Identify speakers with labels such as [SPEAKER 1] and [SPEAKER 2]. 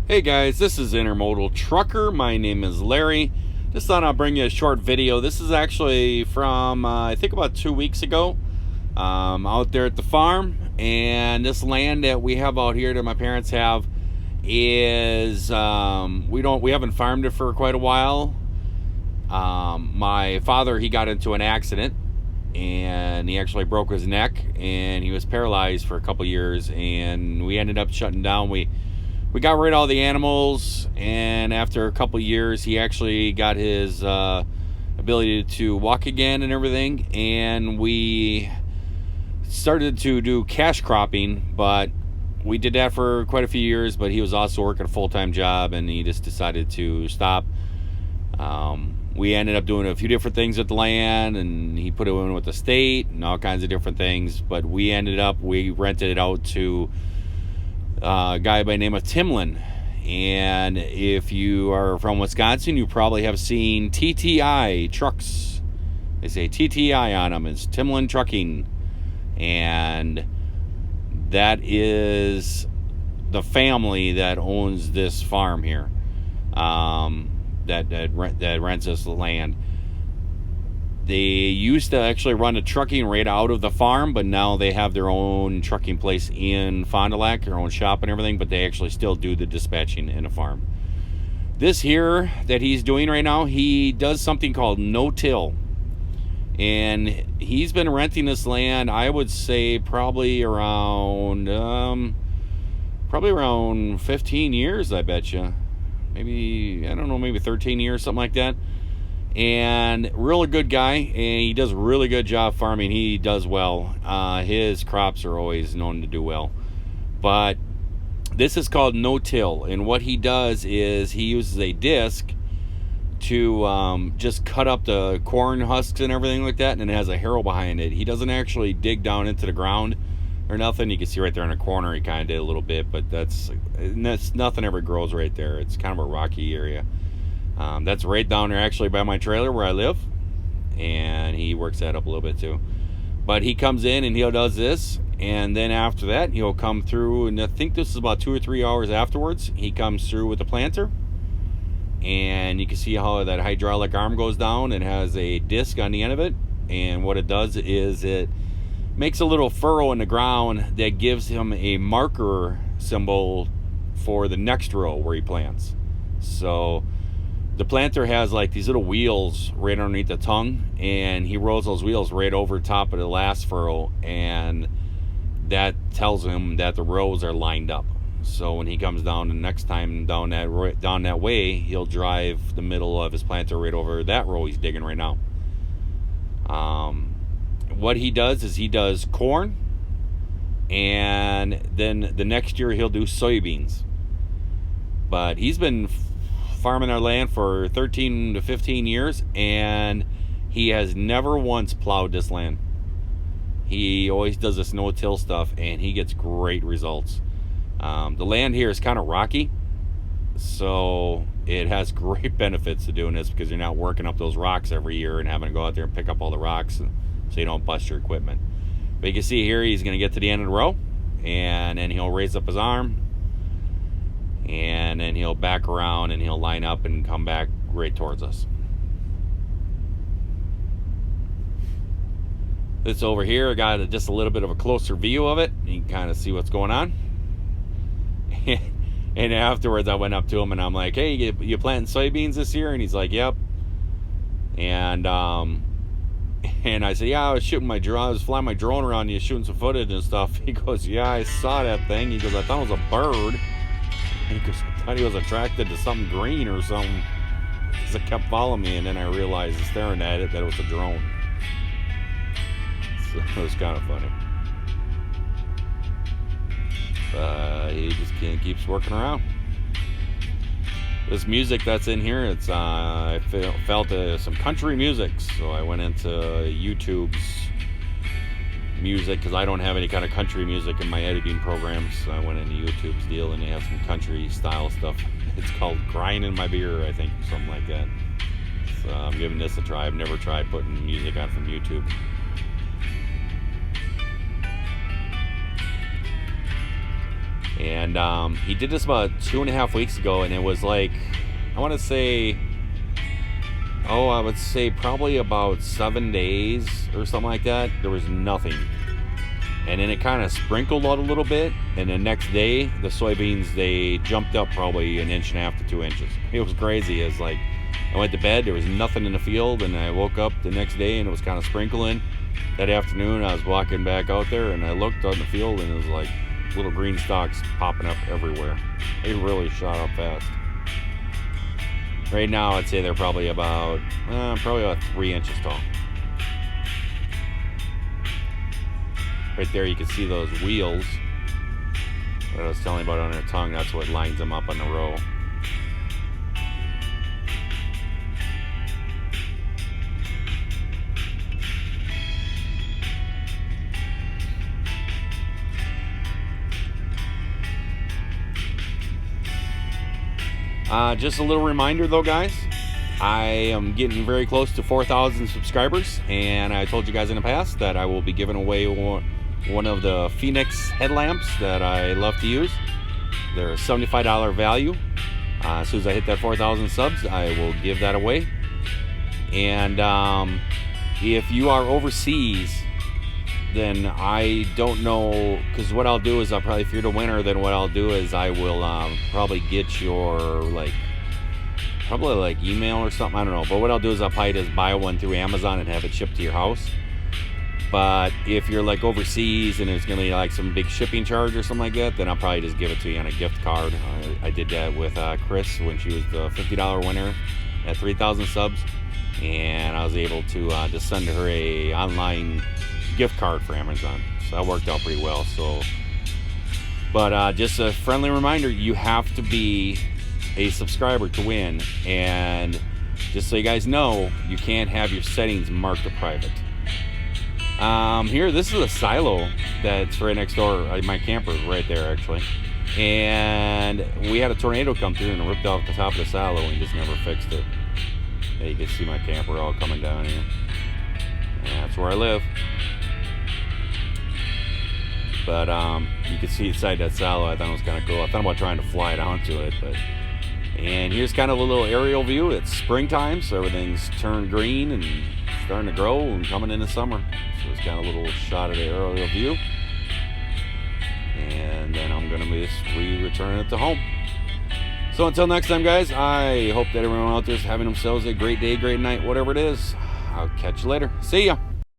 [SPEAKER 1] Hey guys, this is Intermodaltrucker. My name is Larry. Just thought I'd bring you a short video. This is actually from, I think about 2 weeks ago. Out there at the farm. And this land that we have out here that my parents have is, we haven't farmed it for quite a while. My father, he got into an accident. And he actually broke his neck. And he was paralyzed for a couple years. And we ended up shutting down. We got rid of all the animals, and after a couple years, he actually got his ability to walk again and everything, and we started to do cash cropping, but we did that for quite a few years, but he was also working a full-time job, and he just decided to stop. We ended up doing a few different things with the land, and he put it in with the state and all kinds of different things, but we rented it out to a guy by the name of Timlin. And if you are from Wisconsin, you probably have seen TTI trucks. They say TTI on them. It's Timlin Trucking, and that is the family that owns this farm here, that rents this land. They used to actually run a trucking right out of the farm, but now they have their own trucking place in Fond du Lac, their own shop and everything, but they actually still do the dispatching in a farm. This here that he's doing right now, he does something called no-till. And he's been renting this land, I would say, probably around 15 years, I bet you. Maybe, I don't know, maybe 13 years, something like that. And really good guy, and he does a really good job farming. He does well. His crops are always known to do well. But this is called no-till, and what he does is he uses a disc to just cut up the corn husks and everything like that, and it has a harrow behind it. He doesn't actually dig down into the ground or nothing. You can see right there in the corner he kind of did a little bit, but that's nothing ever grows right there. It's kind of a rocky area. That's right down there actually by my trailer where I live, and he works that up a little bit too. But he comes in and he does this, and then after that he'll come through, and I think this is about 2 or 3 hours afterwards, he comes through with the planter, and you can see how that hydraulic arm goes down and has a disc on the end of it, and what it does is it makes a little furrow in the ground that gives him a marker symbol for the next row where he plants. So the planter has like these little wheels right underneath the tongue, and he rolls those wheels right over top of the last furrow, and that tells him that the rows are lined up. So when he comes down the next time down that way, he'll drive the middle of his planter right over that row he's digging right now. What he does is he does corn, and then the next year he'll do soybeans. But he's been farming our land for 13 to 15 years, and he has never once plowed this land. He always does this no-till stuff, and he gets great results. The land here is kind of rocky, so it has great benefits to doing this, because you're not working up those rocks every year and having to go out there and pick up all the rocks so you don't bust your equipment. But you can see here he's going to get to the end of the row, and then he'll raise up his arm, and then he'll back around and he'll line up and come back right towards us. This over here, I got just a little bit of a closer view of it. You can kind of see what's going on. And afterwards I went up to him and I'm like, hey, you planting soybeans this year? And he's like, yep. And I said, yeah, I was flying my drone around, you shooting some footage and stuff. He goes, yeah, I saw that thing. He goes, I thought it was a bird. He goes, I thought he was attracted to something green or something, because it kept following me, and then I realized, staring at it, that it was a drone. So it was kind of funny. He just keeps working around. This music that's in here, it's I felt some country music, so I went into YouTube's music, because I don't have any kind of country music in my editing programs. So I went into YouTube's deal, and they have some country style stuff. It's called Crying in My Beer, I think, something like that. So I'm giving this a try. I've never tried putting music on from YouTube. And he did this about 2.5 weeks ago, and it was like, I want to say, I would say probably about 7 days or something like that. There was nothing. And then it kind of sprinkled out a little bit, and the next day, the soybeans, they jumped up probably 1.5 to 2 inches. It was crazy. It was like, I went to bed, there was nothing in the field, and I woke up the next day, and it was kind of sprinkling. That afternoon, I was walking back out there, and I looked on the field, and it was like little green stalks popping up everywhere. They really shot up fast. Right now, I'd say they're probably about 3 inches tall. Right there, you can see those wheels that I was telling you about on their tongue. That's what lines them up on the row. Just a little reminder though, guys, I am getting very close to 4,000 subscribers, and I told you guys in the past that I will be giving away one of the Phoenix headlamps that I love to use. They're a $75 value. As soon as I hit that 4,000 subs, I will give that away. And if you are overseas, then I don't know, because what I'll do is I'll probably, if you're the winner, then what I'll do is I will probably get your probably email or something, I don't know. But what I'll do is I'll probably just buy one through Amazon and have it shipped to your house. But if you're like overseas and it's gonna be like some big shipping charge or something like that, then I'll probably just give it to you on a gift card. I did that with Chris when she was the $50 winner at 3,000 subs, and I was able to just send her a online gift card for Amazon. So that worked out pretty well. So, but just a friendly reminder, you have to be a subscriber to win. And just so you guys know, you can't have your settings marked to private. Here, this is a silo that's right next door. My camper is right there, actually. And we had a tornado come through and ripped off the top of the silo, and we just never fixed it. Yeah, you can see my camper all coming down here. And that's where I live. But you can see inside that silo. I thought it was kind of cool. I thought about trying to fly down to it, but. And here's kind of a little aerial view. It's springtime, so everything's turned green and starting to grow and coming into summer. So it's kind of a little shot of the aerial view. And then I'm going to just return it to home. So until next time, guys, I hope that everyone out there is having themselves a great day, great night, whatever it is. I'll catch you later. See ya.